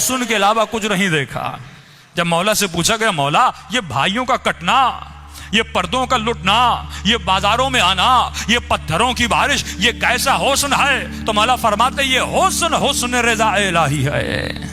हुस्न के अलावा कुछ नहीं देखा। जब मौला से पूछा गया, मौला ये भाइयों का कटना, ये पर्दों का लुटना, ये बाजारों में आना, ये पत्थरों की बारिश, ये कैसा हुस्न है? तो मौला फरमाते ये हुस्न रज़ा इलाही है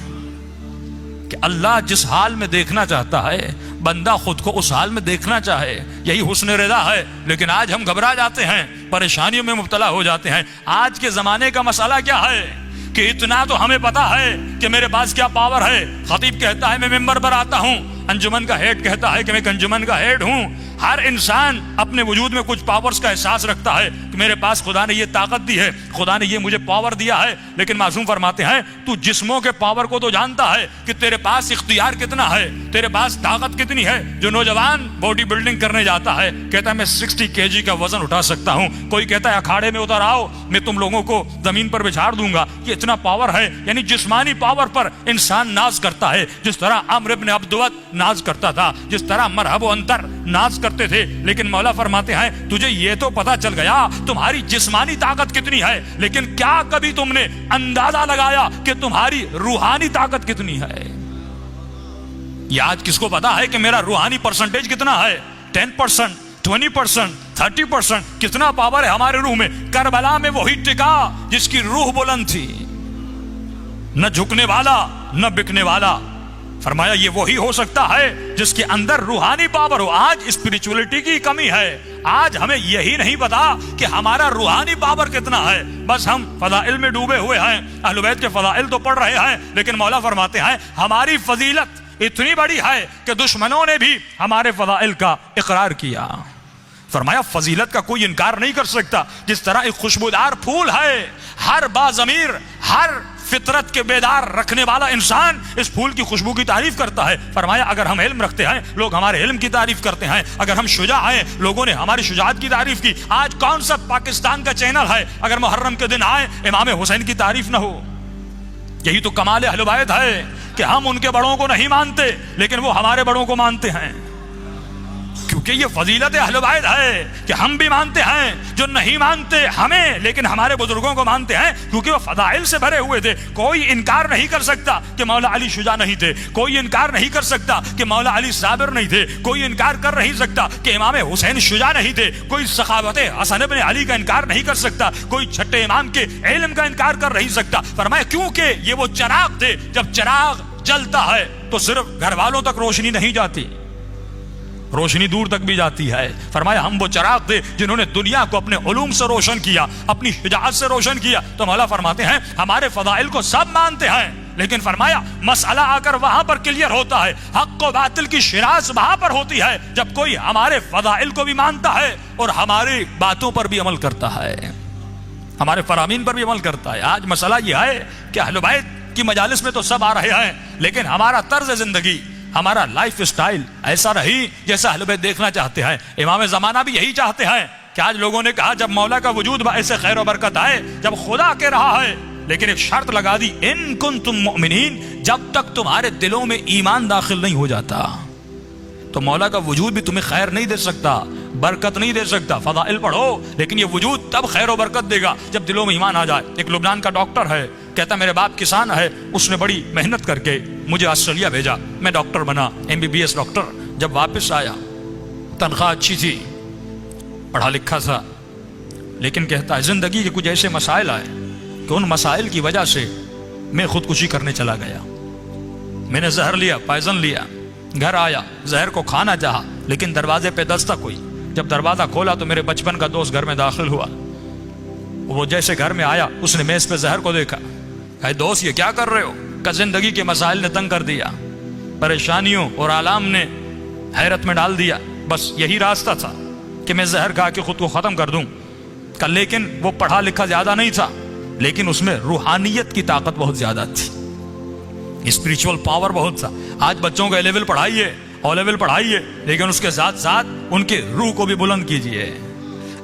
कि अल्लाह जिस हाल में देखना चाहता है बंदा खुद को उस हाल में देखना चाहे, यही हुस्न रज़ा है। लेकिन आज हम घबरा जाते हैं, परेशानियों में मुब्तला हो जाते हैं। आज के जमाने का मसला क्या है कि इतना तो हमें पता है कि मेरे पास क्या पावर है। खतीब कहता है मैं मिंबर पर आता हूं, अंजुमन का हेड कहता है कि मैं अंजुमन का हेड हूं। हर इंसान अपने वजूद में कुछ पावर्स का एहसास रखता है कि मेरे पास खुदा ने ये ताकत दी है, खुदा ने ये मुझे पावर दिया है। लेकिन मासूम फरमाते हैं तू जिस्मों के पावर को तो जानता है कि तेरे पास इख्तियार कितना है, तेरे पास ताकत कितनी है। जो नौजवान बॉडी बिल्डिंग करने जाता है कहता है मैं 60 kg का वजन उठा सकता हूं, कोई कहता है अखाड़े में उतर आओ मैं तुम लोगों को जमीन पर बिछाड़ दूंगा, ये इतना पावर है। यानी जिस्मानी पावर पर इंसान नाज करता है, जिस तरह अम्र इब्न अब्दुवत नाज करता था, जिस तरह मरहब व अंतर नाज करते थे। लेकिन मौला फरमाते हैं तुझे ये तो पता चल गया तुम्हारी जिस्मानी ताकत कितनी है, लेकिन क्या कभी तुमने अंदाजा लगाया कि तुम्हारी रूहानी ताकत कितनी है? ये आज किसको पता है कि मेरा रूहानी परसेंटेज कितना है? 10%, 20%, 30%? कितना पावर है हमारे रूह में? करबला में वही टिका जिसकी रूह बुलंद थी, न झुकने वाला न बिकने वाला। फरमाया ये वही हो सकता है जिसके अंदर रूहानी पावर हो। आज स्पिरिचुअलिटी की कमी है, आज हमें यही नहीं पता कि हमारा रूहानी पावर कितना है। बस हम फज़ाइल में डूबे हुए हैं, अहले बैत के फज़ाइल तो पढ़ रहे हैं, लेकिन मौला फरमाते हैं हमारी फजीलत इतनी बड़ी है कि दुश्मनों ने भी हमारे फज़ाइल का इकरार किया। फरमाया फजीलत का कोई इनकार नहीं कर सकता। जिस तरह एक खुशबूदार फूल है, हर बाज़मीर, हर फितरत के बेदार रखने वाला इंसान इस फूल की खुशबू की तारीफ करता है। फरमाया अगर हम इल्म रखते हैं लोग हमारे इल्म की तारीफ करते हैं, अगर हम शुजा हैं लोगों ने हमारी शुजाअत की तारीफ की। आज कौन सा पाकिस्तान का चैनल है अगर मुहर्रम के दिन आए इमाम हुसैन की तारीफ ना हो? यही तो कमाल अहले बैत है कि हम उनके बड़ों को नहीं मानते लेकिन वो हमारे बड़ों को मानते हैं, क्योंकि ये फजीलत अहले बैत है कि हम भी मानते हैं जो नहीं मानते हमें लेकिन हमारे बुजुर्गों को मानते हैं, क्योंकि वो फदाइल से भरे हुए थे। कोई इनकार नहीं कर सकता कि मौला अली शुजा नहीं थे, कोई इनकार नहीं कर सकता कि मौला अली साबिर नहीं थे, कोई इनकार कर नहीं सकता कि इमाम हुसैन शुजा नहीं थे, कोई सखावत हसन इब्न अली का इनकार नहीं कर सकता, कोई छठे इमाम के इल्म का इनकार कर नहीं सकता। फरमाया क्योंकि ये वो चिराग थे, जब चिराग जलता है तो सिर्फ घर वालों तक रोशनी नहीं जाती, रोशनी दूर तक भी जाती है। फरमाया हम वो चिराग थे जिन्होंने दुनिया को अपने उलूम से रोशन किया, अपनी शुजाअत से रोशन किया। तो मौला फरमाते हैं हमारे फदाइल को सब मानते हैं, लेकिन फरमाया मसला आकर वहां पर क्लियर होता है, हक व बातिल की शिराज वहां पर होती है जब कोई हमारे फदाइल को भी मानता है और हमारी बातों पर भी अमल करता है, हमारे फरामीन पर भी अमल करता है। आज मसला यह है कि अहले बैत की मजालिस में तो सब आ रहे हैं, लेकिन हमारा तर्ज जिंदगी, हमारा लाइफ स्टाइल ऐसा नहीं जैसा अहले बैत देखना चाहते हैं। इमाम ज़माना भी यही चाहते हैं कि आज लोगों ने कहा जब मौला का वजूद ऐसे खैर व बरकत आए, जब खुदा के रहा है, लेकिन एक शर्त लगा दी इन कुंतुम मुमिनीन, जब तक तुम्हारे दिलों में ईमान दाखिल नहीं हो जाता तो मौला का वजूद भी तुम्हें खैर नहीं दे सकता, बरकत नहीं दे सकता। फदाइल पढ़ो लेकिन ये वजूद तब खैर व बरकत देगा जब दिलों में ईमान आ जाए। एक लुबनान का डॉक्टर है, कहता मेरे बाप किसान है, उसने बड़ी मेहनत करके मुझे ऑस्ट्रेलिया भेजा, मैं डॉक्टर बना, MBBS डॉक्टर। जब वापस आया तनख्वाह अच्छी थी, पढ़ा लिखा था, लेकिन कहता है जिंदगी के कुछ ऐसे मसाइल आए कि उन मसाइल की वजह से मैं खुदकुशी करने चला गया। मैंने जहर लिया, पॉइजन लिया, घर आया, जहर को खाना चाहा, लेकिन दरवाजे पे दस्तक हुई। जब दरवाजा खोला तो मेरे बचपन का दोस्त घर में दाखिल हुआ। वो जैसे घर में आया उसने मेज पे जहर को देखा, कहा दोस्त ये क्या कर रहे हो? का जिंदगी के मसाइल ने तंग कर दिया, परेशानियों और आलाम ने हैरत में डाल दिया, बस यही रास्ता था कि मैं जहर खा के खुद को खत्म कर दूं। कल लेकिन वो पढ़ा लिखा ज्यादा नहीं था, लेकिन उसमें रूहानियत की ताकत बहुत ज्यादा थी, स्पिरिचुअल पावर बहुत था। आज बच्चों को A लेवल पढ़ाइए, O लेवल पढ़ाइए, लेकिन उसके साथ साथ उनके रूह को भी बुलंद कीजिए।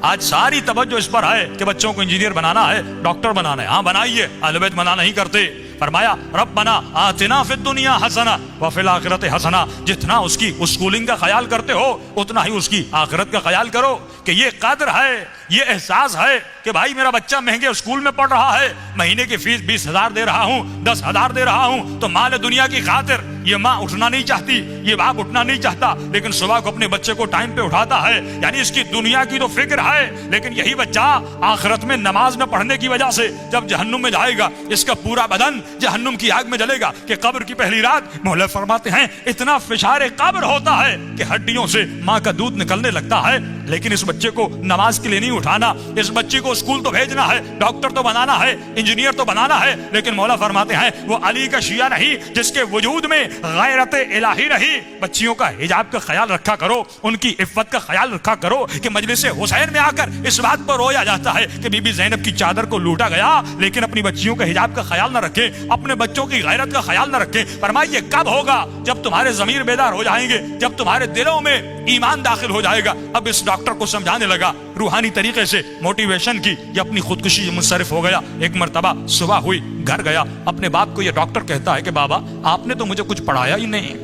आज सारी तवज्जो इस पर है कि बच्चों को इंजीनियर बनाना है, डॉक्टर बनाना है। हाँ बनाइए, अहले बैत मना नहीं करते। फरमाया रब्बना आतिना फिद दुनिया हसना व फिल आखिरत हसना। जितना उसकी स्कूलिंग का ख्याल करते हो उतना ही उसकी आखिरत का ख्याल करो कि ये कद्र है ये एहसास है कि भाई मेरा बच्चा महंगे स्कूल में पढ़ रहा है, महीने की फीस 20,000 दे रहा हूं, 10,000 दे रहा हूं, तो माल दुनिया की खातिर ये माँ उठना नहीं चाहती, ये बाप उठना नहीं चाहता, लेकिन सुबह को अपने बच्चे को टाइम पे उठाता है। यानी इसकी दुनिया की तो फिक्र है, लेकिन यही बच्चा आखिरत में नमाज न पढ़ने की वजह से जब जहन्नुम में जाएगा, इसका पूरा बदन जहन्नुम की आग में जलेगा। कि कब्र की पहली रात मौला फरमाते हैं इतना फिशारे कब्र होता है कि हड्डियों से माँ का दूध निकलने लगता है, लेकिन इस बच्चे को नमाज के लिए नहीं उठाना, इस बच्चे को स्कूल तो भेजना है, डॉक्टर तो बनाना है, इंजीनियर तो बनाना है, लेकिन मौला फरमाते हैं वो अली का शिया नहीं जिसके वजूद में गैरत इलाही रही। बच्चियों का हिजाब का ख्याल रखा करो, उनकी इफ्फत का ख्याल रखा करो। कि मजलिस हुसैन में आकर इस बात पर रोया जाता है कि बीबी ज़ैनब की चादर को लूटा गया, लेकिन अपनी बच्चियों का हिजाब का ख्याल न रखे, अपने बच्चों की गैरत का ख्याल न रखे। फरमाइए कब होगा? जब तुम्हारे ज़मीर बेदार हो जाएंगे, जब तुम्हारे दिलों में ईमान दाखिल हो जाएगा। अब इस डॉक्टर को समझाने लगा रूहानी तरीके से, मोटिवेशन की, ये अपनी खुदकुशी मुनसरिफ हो गया। एक मर्तबा सुबह हुई, घर गया, अपने बाप को ये डॉक्टर कहता है कि बाबा आपने तो मुझे कुछ पढ़ाया ही नहीं,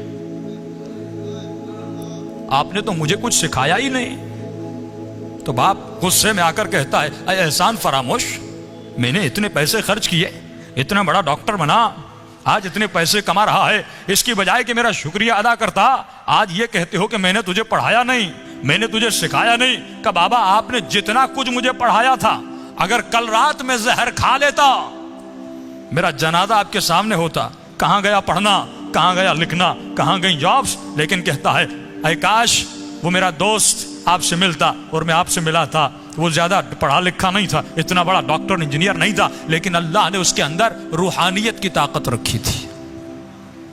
आपने तो मुझे कुछ सिखाया ही नहीं। तो बाप गुस्से में आकर कहता है अय एहसान फरामोश, मैंने इतने पैसे खर्च किए, इतना बड़ा डॉक्टर बना, आज इतने पैसे कमा रहा है, इसकी बजाय कि मेरा शुक्रिया अदा करता, आज ये कहते हो कि मैंने तुझे पढ़ाया नहीं, मैंने तुझे सिखाया नहीं। का बाबा आपने जितना कुछ मुझे पढ़ाया था, अगर कल रात में जहर खा लेता, मेरा जनाजा आपके सामने होता। कहां गया पढ़ना, कहां गया लिखना, कहां गई जॉब्स। लेकिन कहता है ऐ काश वो मेरा दोस्त आपसे मिलता और मैं आपसे मिला था। वो ज्यादा पढ़ा लिखा नहीं था, इतना बड़ा डॉक्टर इंजीनियर नहीं था, लेकिन अल्लाह ने उसके अंदर रूहानियत की ताकत रखी थी।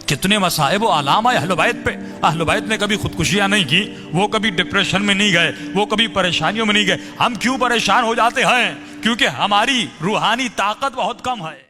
कितने मसाइब व आलाम आए अहले बैत पे। अहले बैत ने कभी खुदकुशियां नहीं की, वो कभी डिप्रेशन में नहीं गए, वो कभी परेशानियों में नहीं गए। हम क्यों परेशान हो जाते हैं? क्योंकि हमारी रूहानी ताकत बहुत कम है।